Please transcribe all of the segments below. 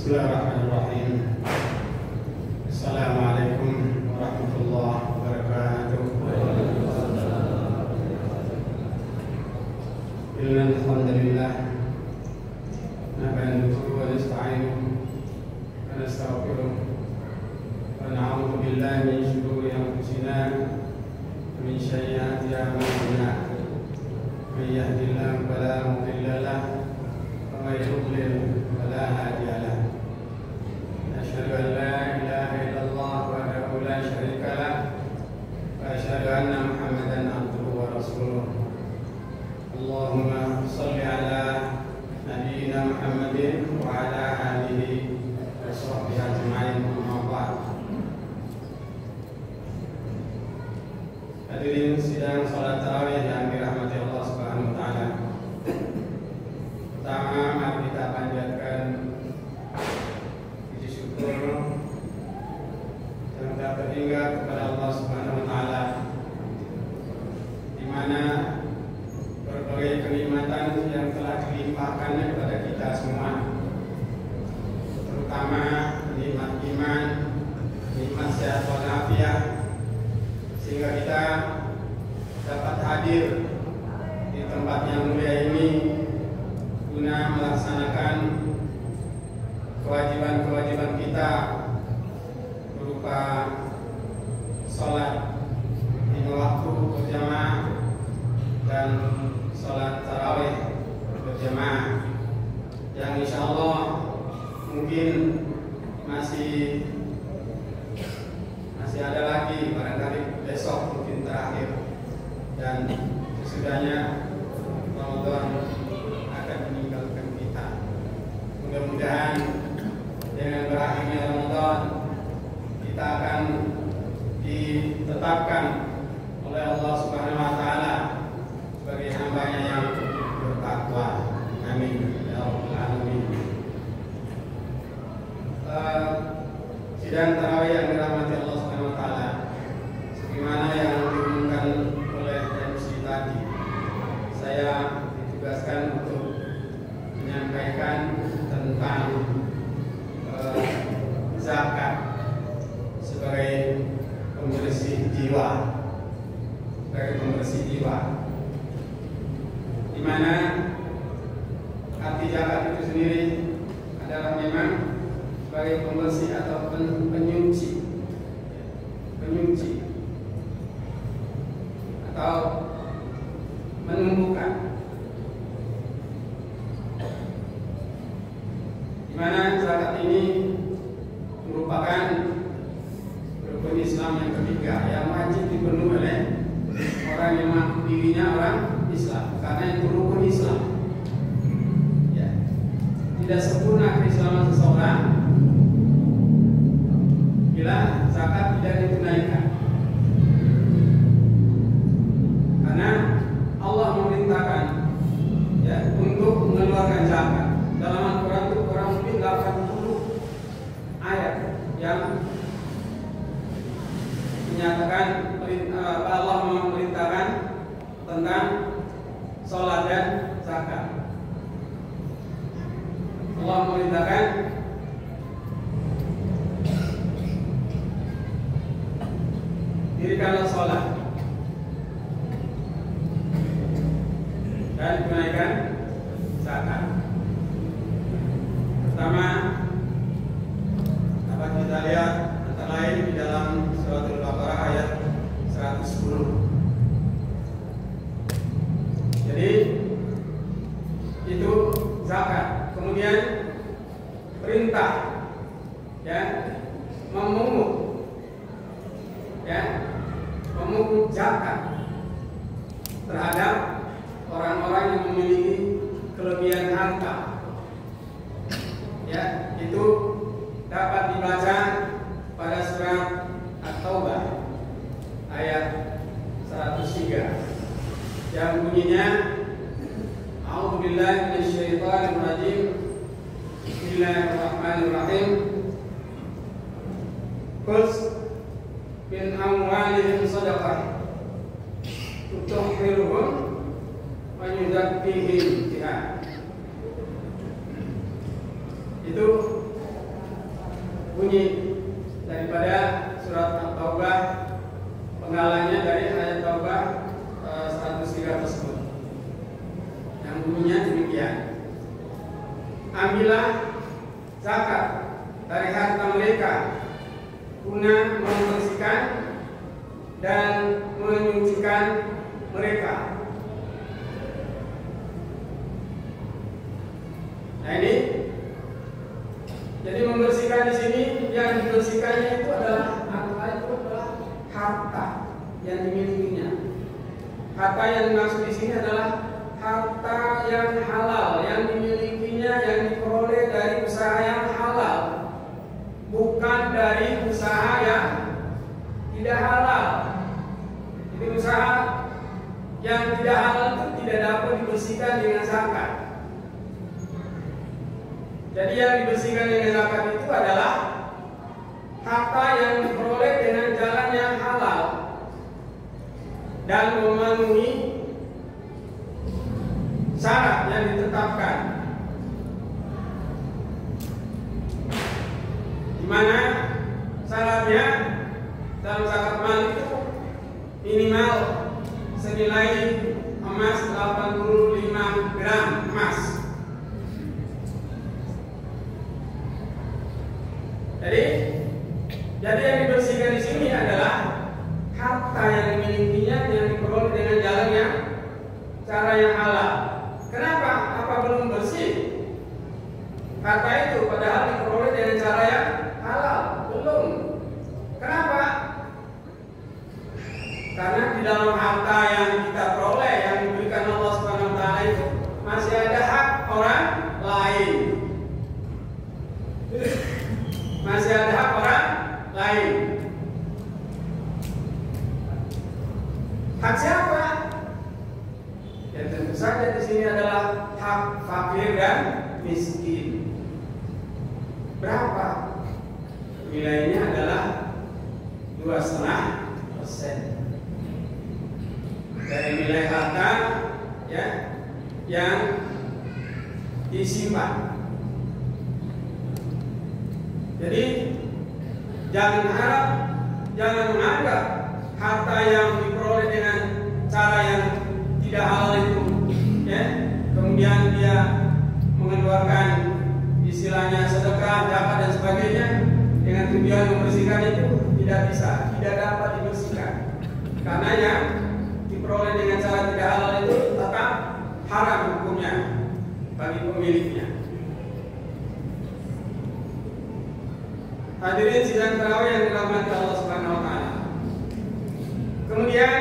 Bismillahirrahmanirrahim. Assalamualaikum warahmatullahi wabarakatuh. Innal hamdalillah nahmaduhu wa nasta'inuhu wa nastaghfiruh wa na'udzu billahi min shururi anfusina wa min sayyiati a'malina. Man yahdihillahu fala mudilla lahu wa man yudlil fala hadiya lahu. Asyhadu an la ilaha illallah wahdahu la syarika lah wa asyhadu anna Muhammadan abduhu wa rasuluh. Allahumma shalli ala nabiyyina Muhammadin wa ala alihi wa sahbihi ajma'in. Amma ba'd. Hadirin sidang salat tarawih yang dirahmati Allah Subhanahu wa taala. Pertama, mari kita panjatkan puji syukur yang tak terhingga kepada Allah Subhanahu wa taala, di mana berbagai kenikmatan yang telah dilimpahkannya kepada kita semua, terutama nikmat iman, nikmat sehat walafiat, sehingga kita dapat hadir di tempat yang mulia ini guna melaksanakan kewajiban-kewajiban kita berupa sholat lima waktu berjamaah dan sholat tarawih berjamaah, yang insya Allah mungkin masih ada lagi, barangkali besok mungkin terakhir, dan sesudahnya Ramadan akan meninggalkan kita. Mudah-mudahan dengan berakhirnya Ramadan kita akan ditetapkan oleh Allah Subhanahu wa taala sebagai hamba-Nya yang bertakwa. Amin ya rabbal alamin. Sidang tarawih yang dirahmati Allah Subhanahu wa taala, sebagaimana yang diumumkan oleh MC tadi, saya ditugaskan untuk menyampaikan tentang zakat sebagai pembersih jiwa, di mana arti zakat itu sendiri adalah memang sebagai pembersih atau penyuci atau menumbuhkan, di mana zakat ini merupakan rukun Islam yang ketiga yang wajib dipenuhi oleh orang yang mengaku dirinya orang Islam, karena itu rukun Islam. Ya, tidak sempurna keislaman seseorang bila zakat tidak ditunaikan, karena Allah memerintahkan ya untuk mengeluarkan zakat. Dalam Al-Quran itu kurang lebih 80 ayat yang menyatakan Allah memerintahkan tentang sholat dan zakat. Allah memerintahkan dirikanlah sholat dan tunaikan zakat. Pertama, dapat kita lihat antara lain di dalam surat Al-Baqarah ayat 110. Jadi itu zakat. Kemudian perintah ya memungut zakat terhadap orang-orang yang memiliki kelebihan harta. Ya, itu dapat dibaca pada surat At-Taubah ayat 103 yang bunyinya A'udzubillahi minasyaitonirrajim. Bismillahirrahmanirrahim. Khudz min amwalihim shadaqah tutahhiruhum wa yuzakkihim biha. Itu bunyi daripada surat At-Taubah, penggalannya dari ayat Taubah 103 tersebut, yang bunyinya demikian: ambillah zakat dari harta mereka guna membersihkan dan menyucikan mereka. Nah ini, jadi membersihkan di sini, yang dibersihkannya itu adalah apa? Itu adalah harta yang dimilikinya. Harta yang dimaksud di sini adalah harta yang halal, yang dimilikinya, yang diperoleh dari usaha yang halal, bukan dari usaha yang tidak halal. Jadi usaha yang tidak halal itu tidak dapat dibersihkan dengan zakat. Jadi yang dibersihkan dengan zakat itu adalah harta yang diperoleh dengan jalan yang halal dan memenuhi syarat yang ditetapkan, di mana syaratnya dalam zakat mal itu minimal senilai emas 85 gram emas. Jadi yang dibersihkan di sini adalah harta yang dimilikinya, yang diperoleh dengan jalan yang cara yang halal. Kenapa? Apa belum bersih harta itu padahal diperoleh dengan cara yang halal? Belum. Kenapa? Karena di dalam harta yang kita peroleh, yang diberikan Allah Subhanahu wa taala itu masih ada hak orang lain. Masih ada hak orang lain. Hak siapa? Ya tentu saja di sini adalah hak fakir dan miskin. Berapa? Nilainya adalah 2,5% dari nilai harta ya yang disimpan. Jadi jangan harap, jangan menganggap harta yang diperoleh dengan cara yang tidak halal itu, ya, kemudian dia mengeluarkan istilahnya sedekah, zakat dan sebagainya dengan tujuan membersihkan itu tidak bisa, tidak dapat dibersihkan. Karena yang diperoleh dengan cara tidak halal itu tetap haram hukumnya bagi pemiliknya. Hadirin sidang tarawih yang dirahmati Allah Subhanahu wa taala. Kemudian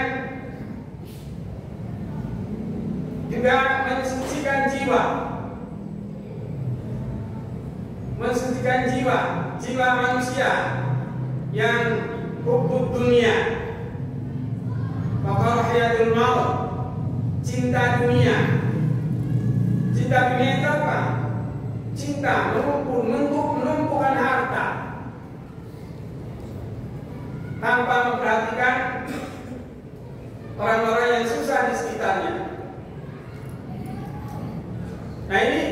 juga mensucikan jiwa. Mensucikan jiwa manusia yang hubub dunia. Fakarahiyatul maut, cinta dunia. Cinta dunia itu apa? Cinta menumpukan harta tanpa memperhatikan orang-orang yang susah di sekitarnya. Nah ini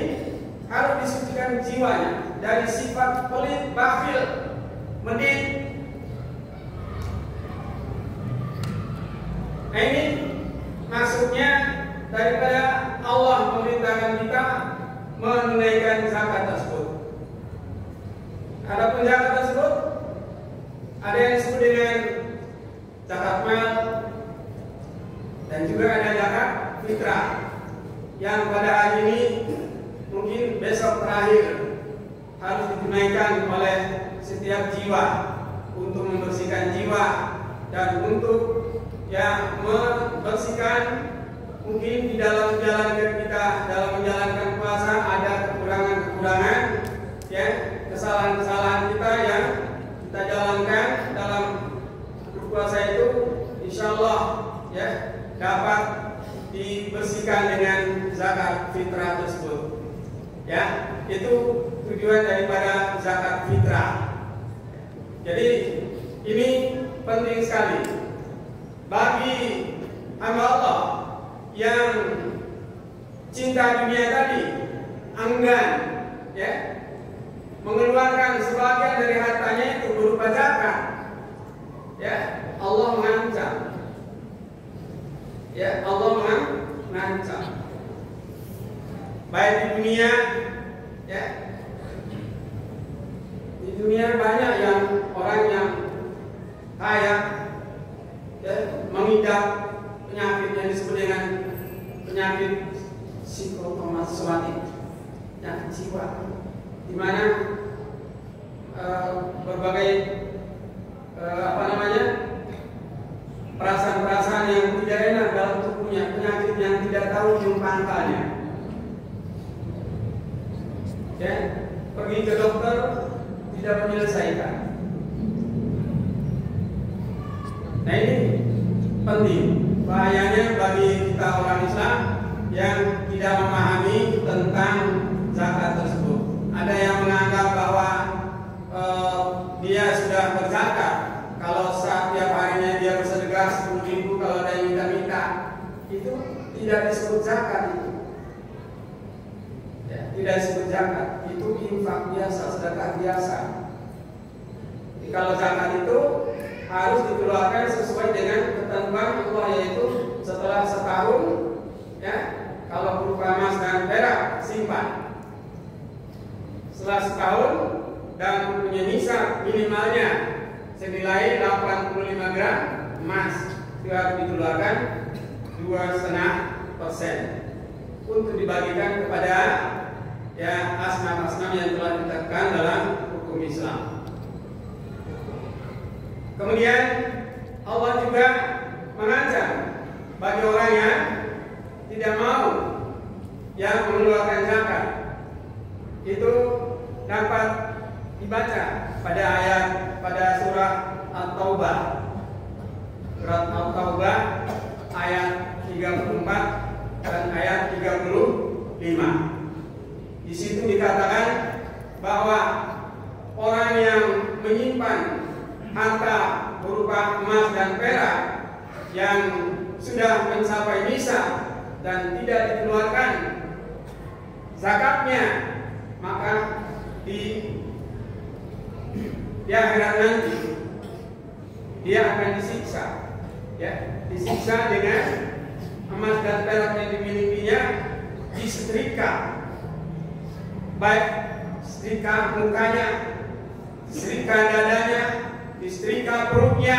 harus disucikan jiwanya dari sifat pelit, bakhil, medit. Nah ini maksudnya daripada Allah memerintahkan kita menunaikan zakat tersebut. Adapun zakat tersebut ada yang disebut dengan zakat mal dan juga ada zakat fitrah yang pada hari ini mungkin besok terakhir harus ditunaikan oleh setiap jiwa untuk membersihkan jiwa dan untuk ya membersihkan mungkin di dalam menjalankan kita dalam menjalankan puasa ada kekurangan-kekurangan ya, kesalahan-kesalahan kita yang kita jalankan dalam berpuasa itu insyaallah ya dapat dibersihkan dengan zakat fitrah tersebut. Ya, itu tujuan daripada zakat fitrah. Jadi ini penting sekali bagi hamba Allah yang cinta dunia tadi, enggan ya mengeluarkan sebagian dari harta ya Allah mengancam. Baik di dunia, ya, di dunia banyak yang orang yang kaya, ya, mengidap penyakit yang disebut dengan penyakit psikosomatik, penyakit jiwa, di mana berbagai perasaan-perasaan yang tidak enak dalam tubuhnya, penyakit yang tidak tahu ujung pangkalnya. Ya, pergi ke dokter tidak menyelesaikan. Nah, ini penting. Bahayanya bagi kita orang Islam yang tidak memahami tentang zakat tersebut. Ada yang menganggap bahwa dia sudah berzakat kalau setiap harinya dia bersedekah 10.000, kalau ada yang minta-minta, itu tidak disebut zakat itu. Ya, tidak disebut zakat, itu infak biasa, sedekah biasa. Jadi, kalau zakat itu harus dikeluarkan sesuai dengan ketentuan Allah, yaitu setelah setahun, ya, kalau berupa emas dan perak simpan. Setelah setahun dan punya nisab minimalnya senilai 85 gram emas, itu harus dikeluarkan 2,5% untuk dibagikan kepada, ya, asnaf-asnaf yang telah ditetapkan dalam hukum Islam. Kemudian Allah juga mengancam bagi orang yang tidak mau yang mengeluarkan zakat. Itu dapat dibaca pada surah At-Taubah. Surat At-Taubah ayat 34 dan ayat 35. Di situ dikatakan bahwa orang yang menyimpan harta berupa emas dan perak yang sudah mencapai nisab dan tidak dikeluarkan zakatnya, maka di akhirat nanti dia akan disiksa, ya, disiksa dengan emas dan perak yang dimilikinya disetrika, baik setrika mukanya, setrika dadanya, disetrika perutnya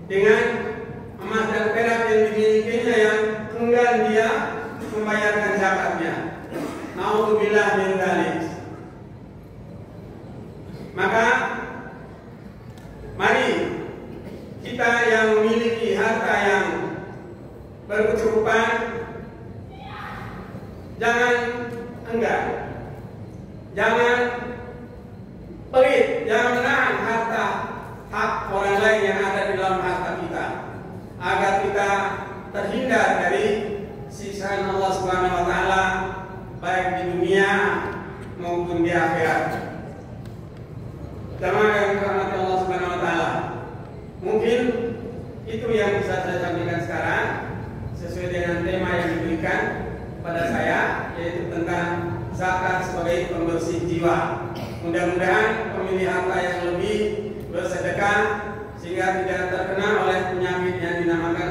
dengan emas dan perak yang dimilikinya yang enggan dia membayarkan zakatnya. Nauzubillah min dzalik. Maka mari kita yang memiliki harta yang berkecukupan jangan enggan, jangan pelit, jangan menahan harta hak orang lain yang ada di dalam harta kita, agar kita terhindar dari siksaan Allah Subhanahu wa taala baik di dunia maupun di akhirat. Jamaah yang dirahmati Allah Subhanahu wa taala, mungkin itu yang bisa saya sampaikan sekarang sesuai dengan tema yang diberikan pada saya, yaitu tentang zakat sebagai pembersih jiwa. Mudah-mudahan pemilih harta yang lebih bersedekah sehingga tidak terkena oleh penyakit yang dinamakan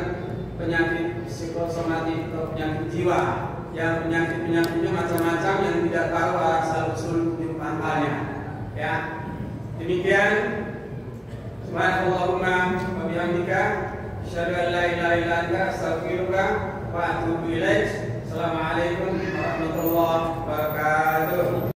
penyakit psikosomatik atau penyakit jiwa, yang penyakitnya macam-macam yang tidak tahu asal usul pangkalnya. Ya, demikian. Subhanallahumma wa bihamdika, asyhadu an la ilaha illa anta, astaghfiruka wa atubu ilaik. Assalamualaikum warahmatullahi wabarakatuh.